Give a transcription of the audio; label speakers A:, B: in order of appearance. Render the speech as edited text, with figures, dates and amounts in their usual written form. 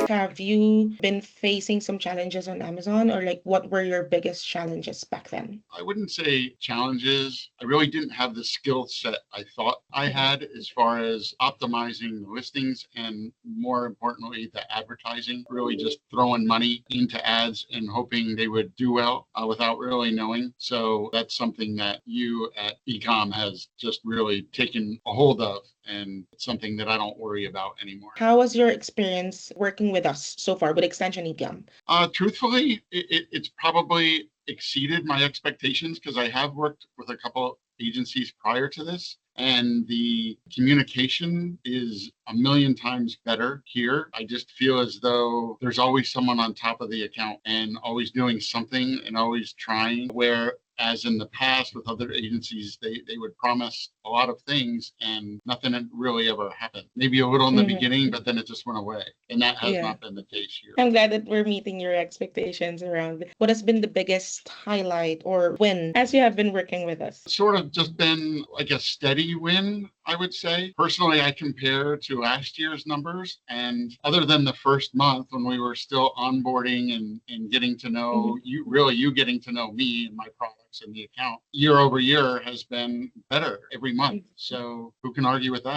A: Have you been facing some challenges on Amazon, or like what were your biggest challenges back then?
B: I wouldn't say challenges. I really didn't have the skill set I thought I
A: Mhm.
B: had as far as optimizing the listings and, more importantly, the advertising, really just throwing money into ads and hoping they would do well without really knowing. So that's something that you at eCom has just really taken a hold of, and it's something that I don't worry about anymore.
A: How was your experience working with us so far with Extension ECom?
B: Truthfully, it's probably exceeded my expectations because I have worked with a couple agencies prior to this, and the communication is a million times better here. I just feel as though there's always someone on top of the account and always doing something and always trying, where as in the past with other agencies, they would promise a lot of things and nothing had really ever happened. Maybe a little in the beginning,
A: Mhm.
B: but then it just went away. And that has
A: Yeah.
B: not been the case here.
A: I'm glad that we're meeting your expectations around what has been the biggest highlight or win as you have been working with us.
B: Sort of just been like a steady win, I would say. Personally, I compare to last year's numbers. And other than the first month when we were still onboarding and getting to know
A: Mhm.
B: you, really you getting to know me and my products and the account, year over year has been better every month. So who can argue with that?